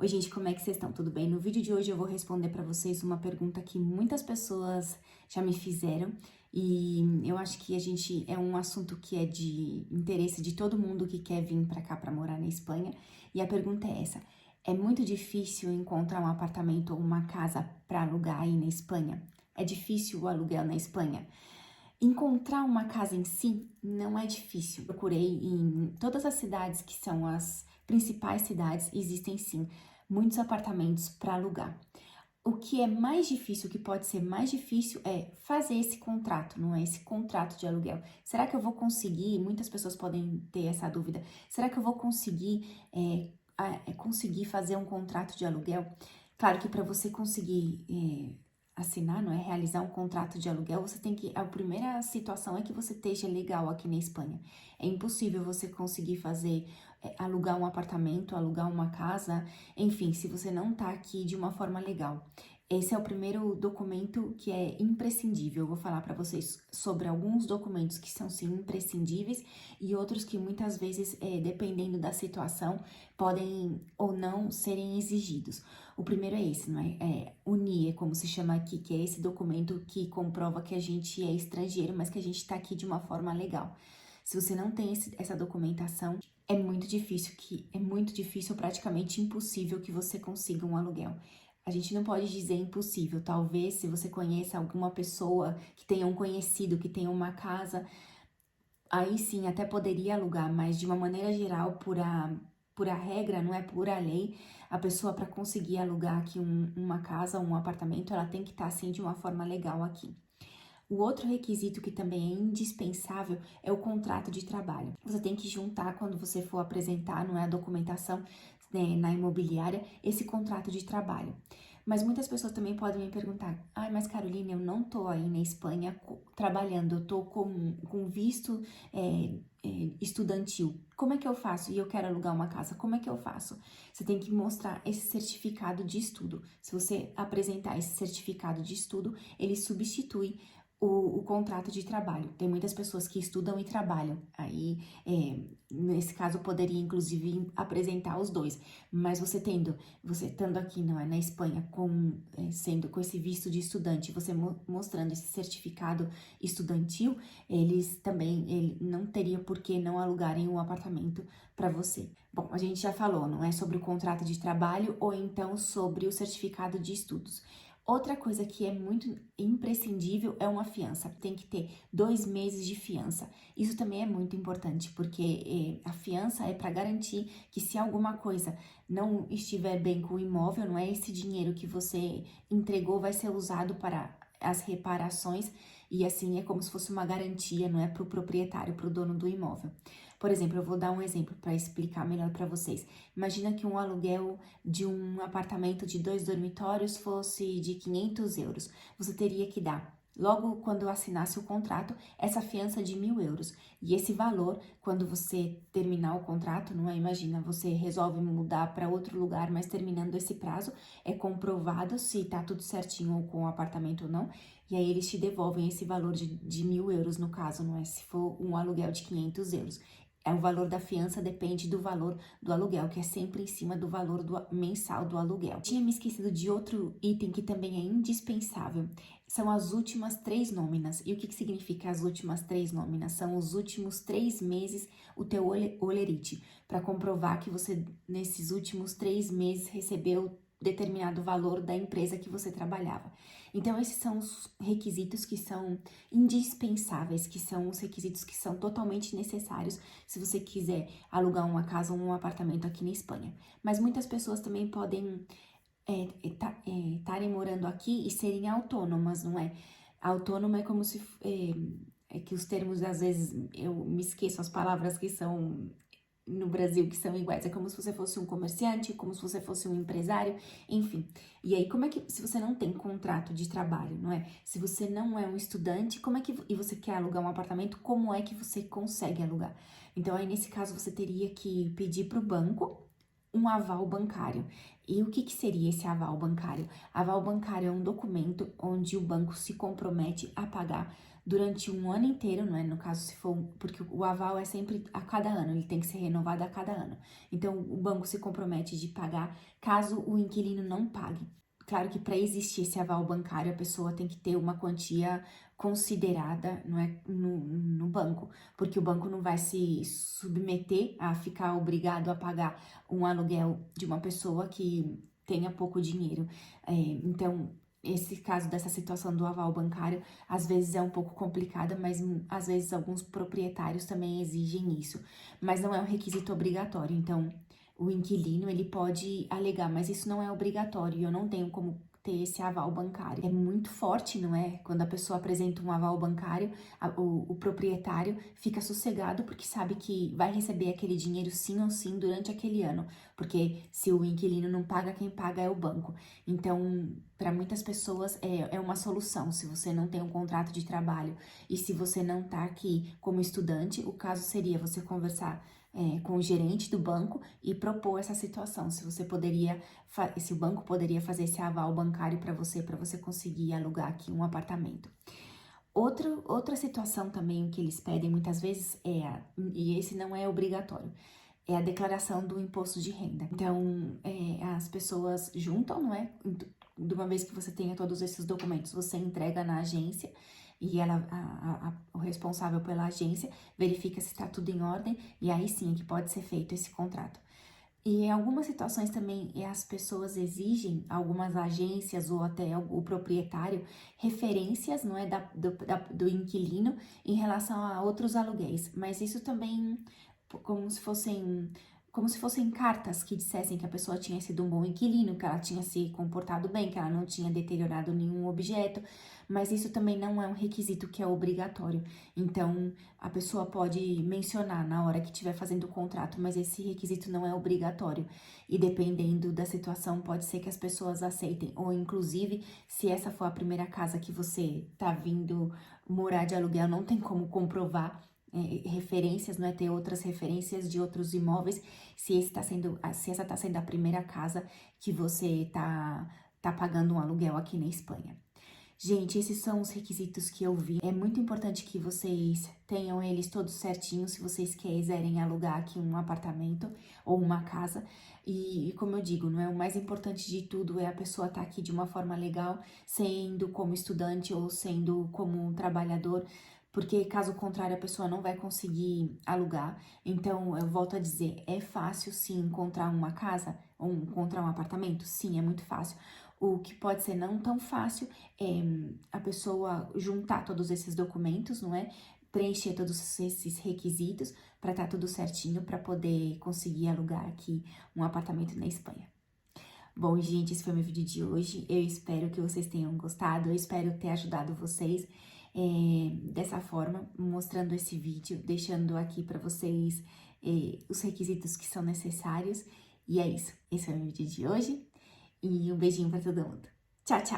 Oi, gente, como é que vocês estão? Tudo bem? No vídeo de hoje eu vou responder para vocês uma pergunta que muitas pessoas já me fizeram e eu acho que é um assunto que é de interesse de todo mundo que quer vir para cá para morar na Espanha. E a pergunta é essa: é muito difícil encontrar um apartamento ou uma casa para alugar aí na Espanha? É difícil o aluguel na Espanha? Encontrar uma casa em si não é difícil. Procurei em todas as cidades que são as principais cidades, existem sim muitos apartamentos para alugar. O que é mais difícil, o que pode ser mais difícil é fazer esse contrato, não é? Esse contrato de aluguel. Será que eu vou conseguir? Muitas pessoas podem ter essa dúvida. Será que eu vou conseguir, conseguir fazer um contrato de aluguel? Claro que para você conseguir assinar, não é? Realizar um contrato de aluguel, você tem que. A primeira situação é que você esteja legal aqui na Espanha. É impossível você conseguir fazer, alugar um apartamento, alugar uma casa, enfim, se você não tá aqui de uma forma legal. Esse é o primeiro documento que é imprescindível. Eu vou falar para vocês sobre alguns documentos que são sim imprescindíveis e outros que muitas vezes, dependendo da situação, podem ou não serem exigidos. O primeiro é esse, não é? O NIE, como se chama aqui, que é esse documento que comprova que a gente é estrangeiro, mas que a gente está aqui de uma forma legal. Se você não tem essa documentação, é muito difícil, praticamente impossível que você consiga um aluguel. A gente não pode dizer impossível. Talvez se você conheça alguma pessoa que tenha um conhecido, que tenha uma casa, aí sim até poderia alugar, mas de uma maneira geral, por a regra, não é por a lei, a pessoa para conseguir alugar aqui uma casa, um apartamento, ela tem que estar assim de uma forma legal aqui. O outro requisito que também é indispensável é o contrato de trabalho. Você tem que juntar quando você for apresentar, não é a documentação, né, na imobiliária, esse contrato de trabalho. Mas muitas pessoas também podem me perguntar: ai, mas Carolina, eu não tô aí na Espanha trabalhando, eu tô com visto estudantil. Como é que eu faço? E eu quero alugar uma casa, como é que eu faço? Você tem que mostrar esse certificado de estudo. Se você apresentar esse certificado de estudo, ele substitui o contrato de trabalho. Tem muitas pessoas que estudam e trabalham. Aí, nesse caso, poderia inclusive apresentar os dois. Mas você estando aqui, não é, na Espanha, sendo com esse visto de estudante, você mostrando esse certificado estudantil, ele não teria por que não alugarem um apartamento para você. Bom, a gente já falou, não é, sobre o contrato de trabalho ou então sobre o certificado de estudos. Outra coisa que é muito imprescindível é uma fiança. Tem que ter 2 meses de fiança. Isso também é muito importante, porque a fiança é para garantir que se alguma coisa não estiver bem com o imóvel, não é, esse dinheiro que você entregou vai ser usado para as reparações e assim é como se fosse uma garantia, não é, para o proprietário, para o dono do imóvel. Por exemplo, eu vou dar um exemplo para explicar melhor para vocês. Imagina que um aluguel de um apartamento de 2 dormitórios fosse de 500 euros. Você teria que dar, logo quando assinasse o contrato, essa fiança de 1.000 euros. E esse valor, quando você terminar o contrato, não é? Imagina, você resolve mudar para outro lugar, mas terminando esse prazo, é comprovado se tá tudo certinho com o apartamento ou não. E aí eles te devolvem esse valor de 1.000 euros, no caso, não é? Se for um aluguel de 500 euros. O valor da fiança depende do valor do aluguel, que é sempre em cima do valor mensal do aluguel. Tinha me esquecido de outro item que também é indispensável. São as últimas 3 nóminas. E o que significa as últimas 3 nóminas? São os últimos 3 meses, o teu olerite, para comprovar que você, nesses últimos 3 meses, recebeu determinado valor da empresa que você trabalhava. Então, esses são os requisitos que são indispensáveis, que são os requisitos que são totalmente necessários se você quiser alugar uma casa ou um apartamento aqui na Espanha. Mas muitas pessoas também podem estarem morando aqui e serem autônomas, não é? Autônoma é como se... é que os termos, às vezes, eu me esqueço as palavras que são no Brasil que são iguais. É como se você fosse um comerciante, como se você fosse um empresário, enfim. E aí, como é que, se você não tem contrato de trabalho, não é? Se você não é um estudante, como é que, e você quer alugar um apartamento, como é que você consegue alugar? Então, aí, nesse caso, você teria que pedir para o banco um aval bancário. E o que seria esse aval bancário? Aval bancário é um documento onde o banco se compromete a pagar durante um ano inteiro, não é? No caso, se for, porque o aval é sempre a cada ano, ele tem que ser renovado a cada ano. Então, o banco se compromete de pagar caso o inquilino não pague. Claro que para existir esse aval bancário, a pessoa tem que ter uma quantia considerada, não é, no banco, porque o banco não vai se submeter a ficar obrigado a pagar um aluguel de uma pessoa que tenha pouco dinheiro. Então, esse caso dessa situação do aval bancário, às vezes é um pouco complicada, mas às vezes alguns proprietários também exigem isso. Mas não é um requisito obrigatório, então o inquilino, ele pode alegar, mas isso não é obrigatório, eu não tenho como ter esse aval bancário. É muito forte, não é? Quando a pessoa apresenta um aval bancário, o proprietário fica sossegado porque sabe que vai receber aquele dinheiro sim ou sim durante aquele ano, porque se o inquilino não paga, quem paga é o banco. Então, para muitas pessoas é uma solução, se você não tem um contrato de trabalho e se você não tá aqui como estudante, o caso seria você conversar com o gerente do banco e propor essa situação, se o banco poderia fazer esse aval bancário para você conseguir alugar aqui um apartamento. Outra situação também que eles pedem muitas vezes e esse não é obrigatório, é a declaração do imposto de renda. Então, as pessoas juntam, não é? De uma vez que você tenha todos esses documentos, você entrega na agência e o responsável pela agência verifica se está tudo em ordem e aí sim é que pode ser feito esse contrato. E em algumas situações também as pessoas exigem, algumas agências ou até o proprietário, referências, não é, do inquilino em relação a outros aluguéis. Mas isso também como se fossem cartas que dissessem que a pessoa tinha sido um bom inquilino, que ela tinha se comportado bem, que ela não tinha deteriorado nenhum objeto, mas isso também não é um requisito que é obrigatório. Então, a pessoa pode mencionar na hora que estiver fazendo o contrato, mas esse requisito não é obrigatório. E dependendo da situação, pode ser que as pessoas aceitem, ou inclusive, se essa for a primeira casa que você tá vindo morar de aluguel, não tem como comprovar referências, não é, ter outras referências de outros imóveis, se essa está sendo a primeira casa que você tá pagando um aluguel aqui na Espanha. Gente, esses são os requisitos que eu vi. É muito importante que vocês tenham eles todos certinhos se vocês quiserem alugar aqui um apartamento ou uma casa. E como eu digo, não é o mais importante de tudo é a pessoa estar aqui de uma forma legal, sendo como estudante ou sendo como um trabalhador, porque caso contrário a pessoa não vai conseguir alugar. Então, eu volto a dizer, é fácil sim encontrar uma casa ou encontrar um apartamento? Sim, é muito fácil. O que pode ser não tão fácil é a pessoa juntar todos esses documentos, não é? Preencher todos esses requisitos para estar tudo certinho para poder conseguir alugar aqui um apartamento na Espanha. Bom, gente, esse foi meu vídeo de hoje. Eu espero que vocês tenham gostado. Eu espero ter ajudado vocês dessa forma, mostrando esse vídeo, deixando aqui para vocês os requisitos que são necessários. E é isso. Esse foi o vídeo de hoje. E um beijinho para todo mundo. Tchau, tchau!